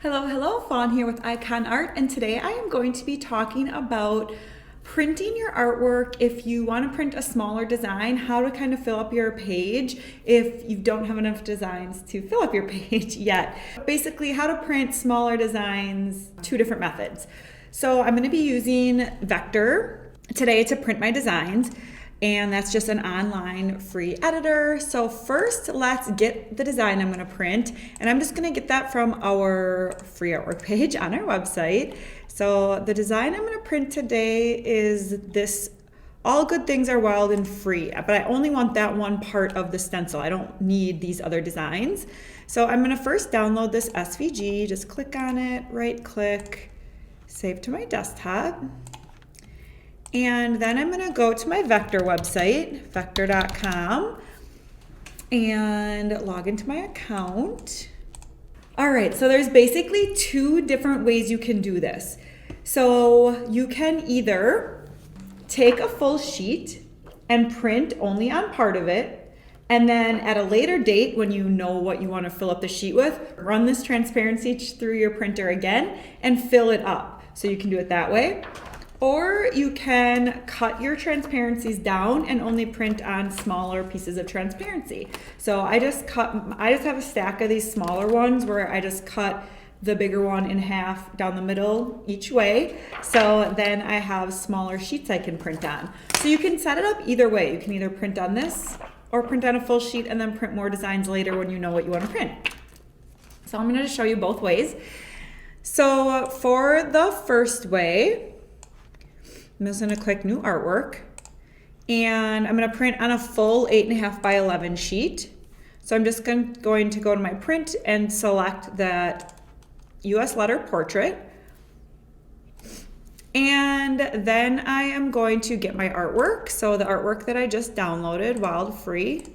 Hello, Fawn here with Ikonart, and today I am going to be talking about printing your artwork if you want to print a smaller design, how to kind of fill up your page if you don't have enough designs to fill up your page yet. Basically, how to print smaller designs, two different methods. So I'm going to be using Vectr today to print my designs. And that's just an online free editor. So first, let's get the design I'm gonna print. And I'm just gonna get that from our free artwork page on our website. So the design I'm gonna print today is this, all good things are wild and free, but I only want that one part of the stencil. I don't need these other designs. So I'm gonna first download this SVG, just click on it, right click, save to my desktop. And then I'm going to go to my Vectr website, vectr.com, and log into my account. All right, so there's basically two different ways you can do this. So you can either take a full sheet and print only on part of it, and then at a later date, when you know what you want to fill up the sheet with, run this transparency through your printer again and fill it up. So you can do it that way. Or you can cut your transparencies down and only print on smaller pieces of transparency. So I just have a stack of these smaller ones where I just cut the bigger one in half down the middle each way. So then I have smaller sheets I can print on. So you can set it up either way. You can either print on this or print on a full sheet and then print more designs later when you know what you want to print. So I'm going to show you both ways. So for the first way, I'm just going to click new artwork, and I'm going to print on a full 8.5 by 11 sheet. So I'm just going to go to my print and select that US letter portrait. And then I am going to get my artwork. So the artwork that I just downloaded, Wild Free,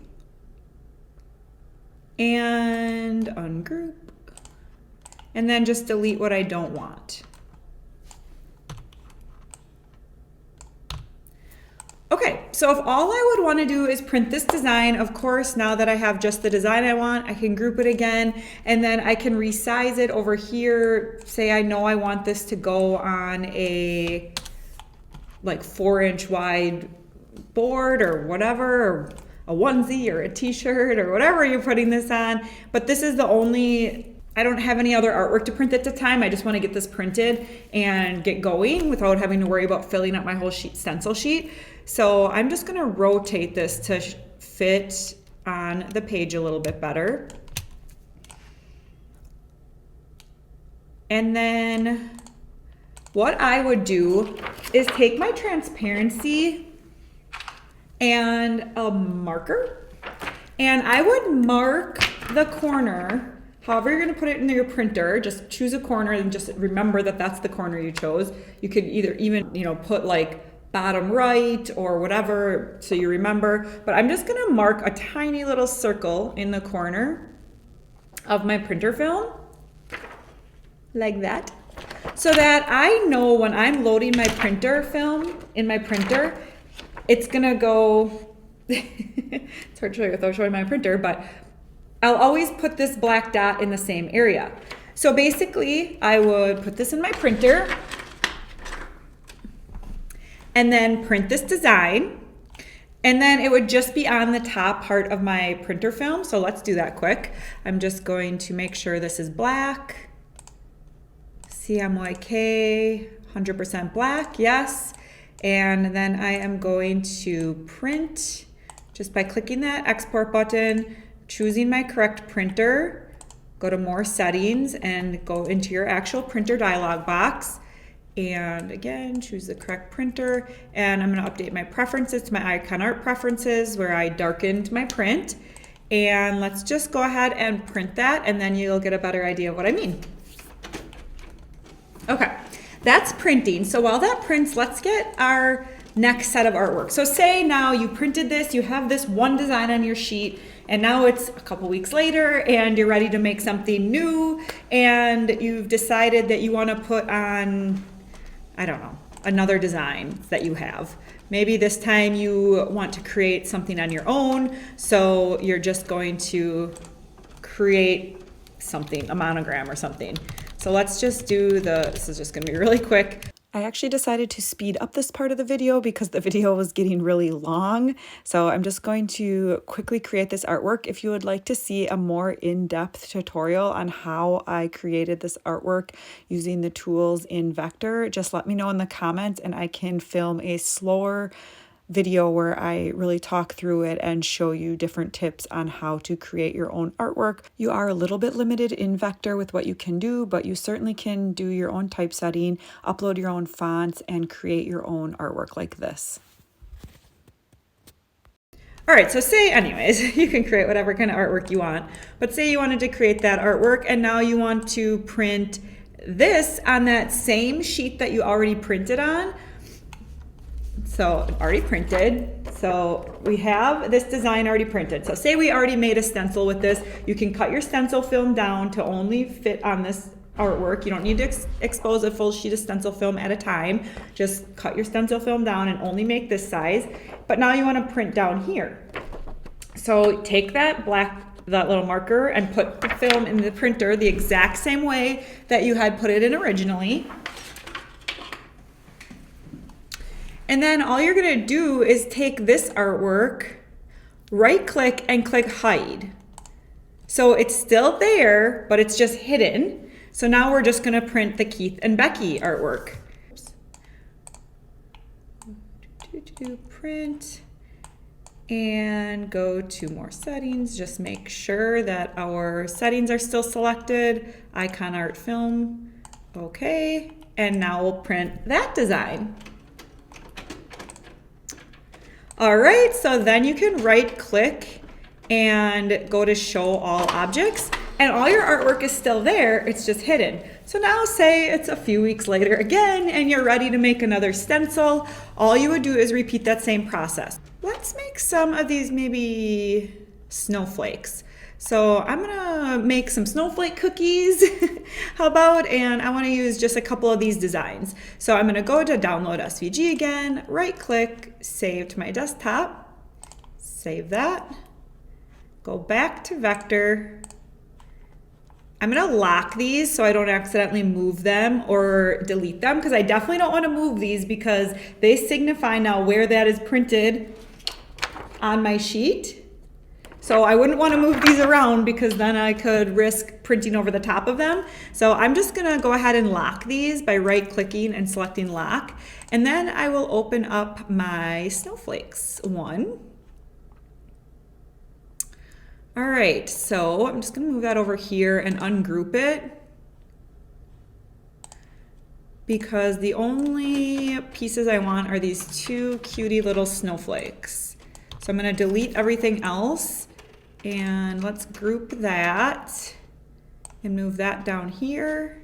and ungroup, and then just delete what I don't want. Okay, so if all I would want to do is print this design, of course, now that I have just the design I want, I can group it again, and then I can resize it over here. Say I know I want this to go on a like 4-inch wide board or whatever, or a onesie or a t-shirt or whatever you're putting this on. But this is the only, I don't have any other artwork to print at the time. I just want to get this printed and get going without having to worry about filling up my whole stencil sheet. So I'm just going to rotate this to fit on the page a little bit better. And then what I would do is take my transparency and a marker, and I would mark the corner. However you're going to put it in your printer, just choose a corner and just remember that that's the corner you chose. You could either even, put like bottom right or whatever so you remember, but I'm just going to mark a tiny little circle in the corner of my printer film like that, so that I know when I'm loading my printer film in my printer, it's going to go it's hard to show you without showing my printer, but I'll always put this black dot in the same area. So basically I would put this in my printer and then print this design, and then it would just be on the top part of my printer film. So let's do that quick. I'm just going to make sure this is black. CMYK, 100% black, yes. And then I am going to print just by clicking that export button, choosing my correct printer, go to more settings and go into your actual printer dialog box. And again, choose the correct printer, and I'm going to update my preferences to my Ikonart preferences where I darkened my print. And let's just go ahead and print that, and then you'll get a better idea of what I mean. Okay, that's printing. So while that prints, let's get our next set of artwork. So say now you printed this, you have this one design on your sheet, and now it's a couple weeks later and you're ready to make something new, and you've decided that you want to put on, I don't know, another design that you have. Maybe this time you want to create something on your own, so you're just going to create something, a monogram or something. So let's just do this is just gonna be really quick. I actually decided to speed up this part of the video because the video was getting really long. So I'm just going to quickly create this artwork. If you would like to see a more in-depth tutorial on how I created this artwork using the tools in Vectr, just let me know in the comments and I can film a slower video where I really talk through it and show you different tips on how to create your own artwork. You are a little bit limited in Vectr with what you can do, but you certainly can do your own typesetting, upload your own fonts, and create your own artwork like this. All right, so say anyways, you can create whatever kind of artwork you want, but say you wanted to create that artwork and now you want to print this on that same sheet that you already printed on. So already printed. So we have this design already printed. So say we already made a stencil with this. You can cut your stencil film down to only fit on this artwork. You don't need to expose a full sheet of stencil film at a time. Just cut your stencil film down and only make this size. But now you want to print down here. So take that little marker and put the film in the printer the exact same way that you had put it in originally. And then all you're gonna do is take this artwork, right click and click hide. So it's still there, but it's just hidden. So now we're just gonna print the Keith and Becky artwork. Print and go to more settings. Just make sure that our settings are still selected. Ikonart Film, okay. And now we'll print that design. All right, so then you can right click and go to show all objects and all your artwork is still there, it's just hidden. So now say it's a few weeks later again and you're ready to make another stencil. All you would do is repeat that same process. Let's make some of these maybe snowflakes. So I'm gonna make some snowflake cookies, how about, and I wanna use just a couple of these designs. So I'm gonna go to download SVG again, right click, save to my desktop, save that, go back to Vectr. I'm gonna lock these so I don't accidentally move them or delete them because I definitely don't wanna move these because they signify now where that is printed on my sheet. So I wouldn't want to move these around because then I could risk printing over the top of them. So I'm just going to go ahead and lock these by right clicking and selecting lock. And then I will open up my snowflakes one. All right, so I'm just going to move that over here and ungroup it because the only pieces I want are these two cutie little snowflakes. So I'm going to delete everything else. And let's group that and move that down here.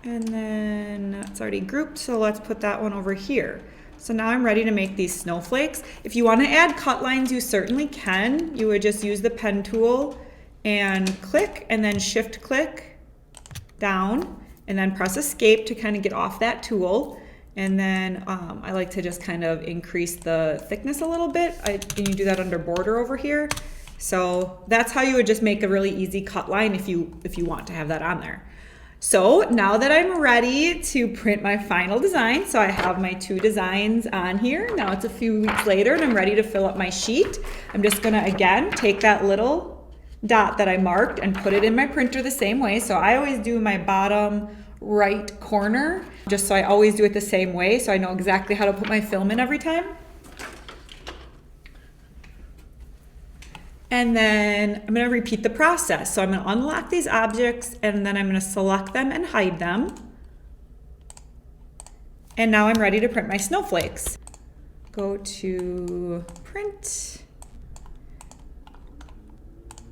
And then it's already grouped, so let's put that one over here. So now I'm ready to make these snowflakes. If you want to add cut lines, you certainly can. You would just use the pen tool and click and then shift click down and then press escape to kind of get off that tool. And then I like to just kind of increase the thickness a little bit. And you do that under border over here. So that's how you would just make a really easy cut line if you want to have that on there. So now that I'm ready to print my final design, so I have my two designs on here. Now it's a few weeks later and I'm ready to fill up my sheet. I'm just gonna, again, take that little dot that I marked and put it in my printer the same way. So I always do my bottom right corner, just so I always do it the same way so I know exactly how to put my film in every time. And then I'm gonna repeat the process. So I'm gonna unlock these objects and then I'm gonna select them and hide them. And now I'm ready to print my snowflakes. Go to print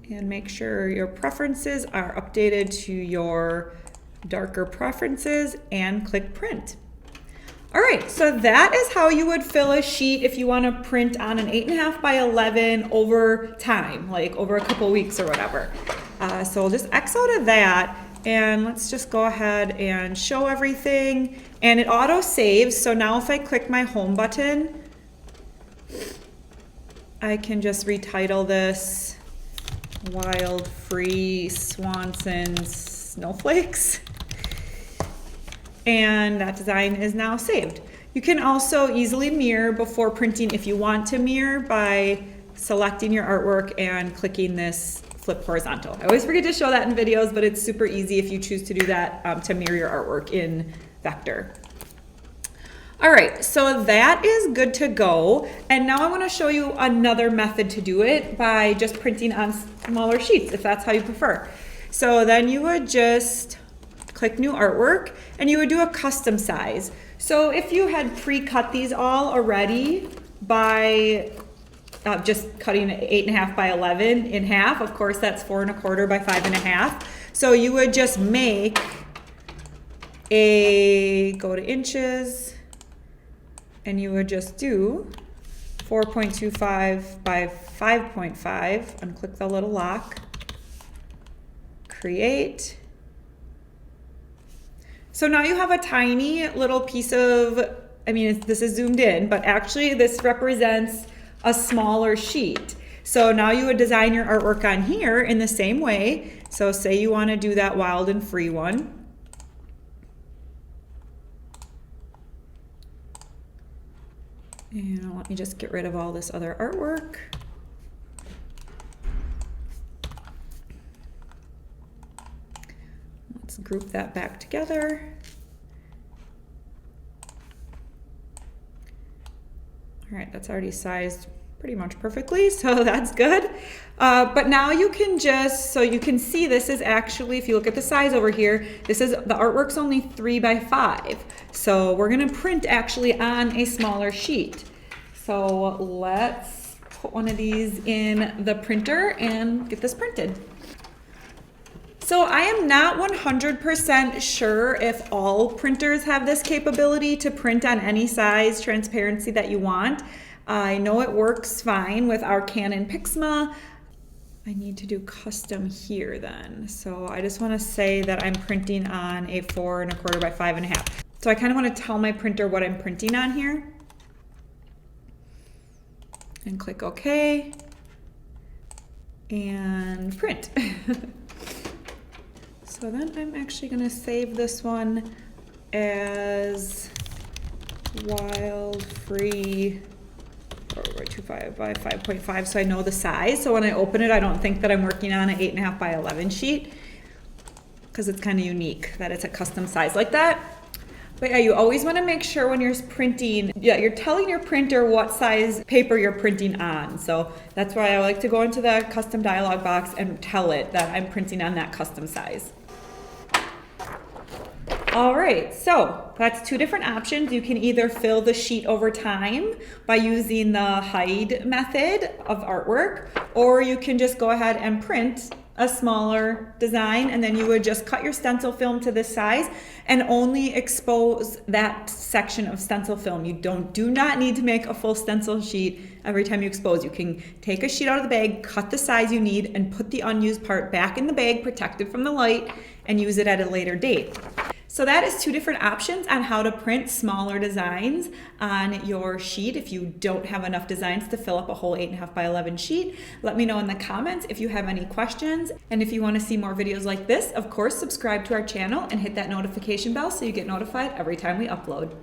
and make sure your preferences are updated to your darker preferences and click print. All right, so that is how you would fill a sheet if you want to print on an 8.5 by 11 over time, like over a couple weeks or whatever. So we'll just X out of that and let's just go ahead and show everything. And it auto saves, so now if I click my home button, I can just retitle this Wild Free Swanson's snowflakes. And that design is now saved. You can also easily mirror before printing if you want to mirror by selecting your artwork and clicking this flip horizontal. I always forget to show that in videos, but it's super easy if you choose to do that to mirror your artwork in Vectr. All right, so that is good to go. And now I want to show you another method to do it by just printing on smaller sheets, if that's how you prefer. So then you would just click new artwork and you would do a custom size. So if you had pre-cut these all already by just cutting 8.5 by 11 in half, of course that's 4.25 by 5.5. So you would just make go to inches, and you would just do 4.25 by 5.5, unclick the little lock, create. So now you have a tiny little piece of, this is zoomed in, but actually this represents a smaller sheet. So now you would design your artwork on here in the same way. So say you want to do that wild and free one. And let me just get rid of all this other artwork. Let's group that back together. All right, that's already sized pretty much perfectly, so that's good. But now you can so you can see this is actually, if you look at the size over here, the artwork's only 3 by 5. So we're gonna print actually on a smaller sheet. So let's put one of these in the printer and get this printed. So I am not 100% sure if all printers have this capability to print on any size transparency that you want. I know it works fine with our Canon Pixma. I need to do custom here then. So I just want to say that I'm printing on a 4.25 by 5.5. So I kind of want to tell my printer what I'm printing on here. And click OK. And print. So then I'm actually going to save this one as wild free 4.25 by 5.5, so I know the size. So when I open it, I don't think that I'm working on an 8.5 by 11 sheet, because it's kind of unique that it's a custom size like that. But yeah, you always want to make sure when you're printing, you're telling your printer what size paper you're printing on. So that's why I like to go into the custom dialog box and tell it that I'm printing on that custom size. All right, so that's two different options. You can either fill the sheet over time by using the hide method of artwork, or you can just go ahead and print a smaller design, and then you would just cut your stencil film to this size and only expose that section of stencil film. You do not need to make a full stencil sheet every time you expose. You can take a sheet out of the bag, cut the size you need, and put the unused part back in the bag, protected from the light, and use it at a later date. So that is two different options on how to print smaller designs on your sheet if you don't have enough designs to fill up a whole 8.5 by 11 sheet. Let me know in the comments if you have any questions. And if you want to see more videos like this, of course, subscribe to our channel and hit that notification bell so you get notified every time we upload.